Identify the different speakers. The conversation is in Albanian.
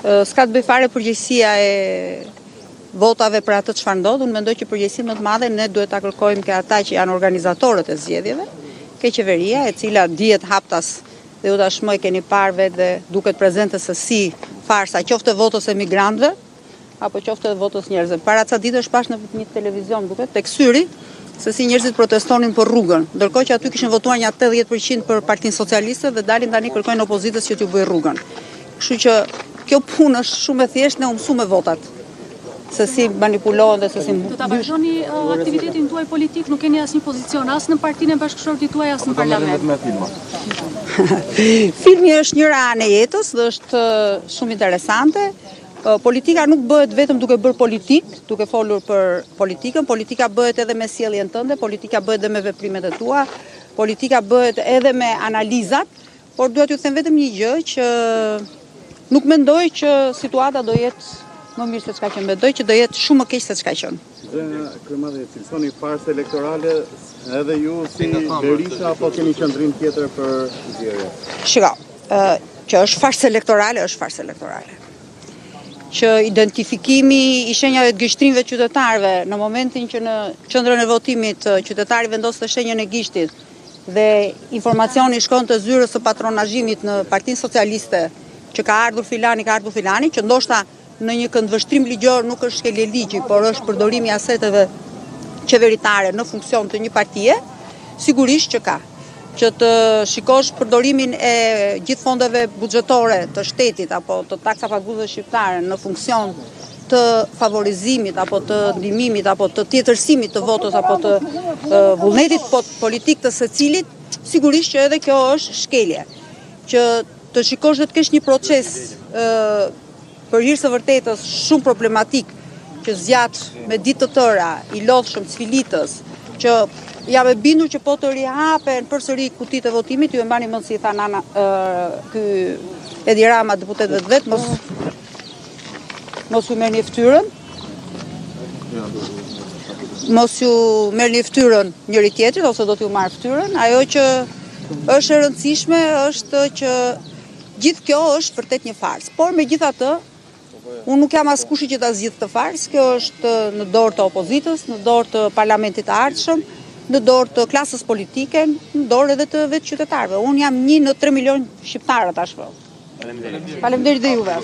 Speaker 1: S'ka të bëj fare përgjegjësia e votave për atë çfarë ndodh. Unë mendoj që përgjegjësinë më të madhe ne duhet ta kërkojmë ke ata që janë organizatorët e zgjedhjeve, ke qeveria e cila dihet haptas dhe ju tashmë keni parë vetë dhe duket prezente se si farsa qoftë votës e migrantëve apo qoftë votës njerëzve. Para ca ditësh pash në një televizion duket tek Syri se si njerëzit protestonin për rrugën, ndërkohë që aty kishin votuar një 80% për Partinë Socialiste dhe dalin tani kërkojnë opozitës që t'ju bëjë rrugën. Kështu që kjo punë është shumë e thjeshtë, ne u mësuam me votat. Se si manipulohen dhe se si
Speaker 2: Do ta vazhdoni aktivitetin tuaj politik, nuk keni asnjë pozicion as në partinë e bashkëshortit tuaj as në parlament.
Speaker 1: Filmi është një anë e jetës dhe është shumë interesante. Politika nuk bëhet vetëm duke bërë politik, duke folur për politikën, politika bëhet edhe me sjelljen tënde, politika bëhet edhe me veprimet e tua, politika bëhet edhe me analizat, por dua t'ju them vetëm një gjë që nuk mendoj që situata do jetë më mirë se çka që mendoj, që do jetë shumë më keq se çka qenë.
Speaker 3: Zëna Kryemëdhë, cilësoni farsë elektorale edhe ju si Berisha apo keni qendrim tjetër për zgjedhjet?
Speaker 1: Shiko, që është farsë elektorale, është farsë elektorale. Që identifikimi i shenjave të gështrimeve qytetarëve në momentin që në qendrën e votimit qytetari vendoste shenjën e gishtit dhe informacioni shkon të zyrës së patronazhimit në Partinë Socialiste që ka ardhur filani, që ndoshta në një këndvështrim ligjor nuk është shkelje ligji, por është përdorimi i aseteve qeveritare në funksion të një partie, sigurisht që ka. Që të shikosh përdorimin e gjithë fondeve buxhetore të shtetit apo të taksa paguesve shqiptare në funksion të favorizimit apo të ndihmimit apo të tjetërsimit të votës apo të vullnetit politik të secilit, sigurisht që edhe kjo është shkelje. Që të shikosh dhe të kesh një proces për hir të vërtetës shumë problematik që zgjat me ditë të tëra, i lodhshëm cvilitës, që jam e bindur që po të rihapen përsëri kutitë e votimit, ju e mbani mend si tha nana ky Edi Rama, deputet vet, mos ju merrni ftyrën. Mos ju merrni ftyrën njëri tjetrit ose do t'ju marr ftyrën. Ajo që është e rëndësishme është që gjithë kjo është vërtet një farsë. Por megjithatë, unë nuk jam askushi që ta zgjidh këtë farsë. Kjo është në dorë të opozitës, në dorë të parlamentit të ardhshëm, në dorë të klasës politike, në dorë edhe të vetë qytetarëve. Unë jam 1 në 3 milion shqiptarë tashmë. Faleminderit dhe juve.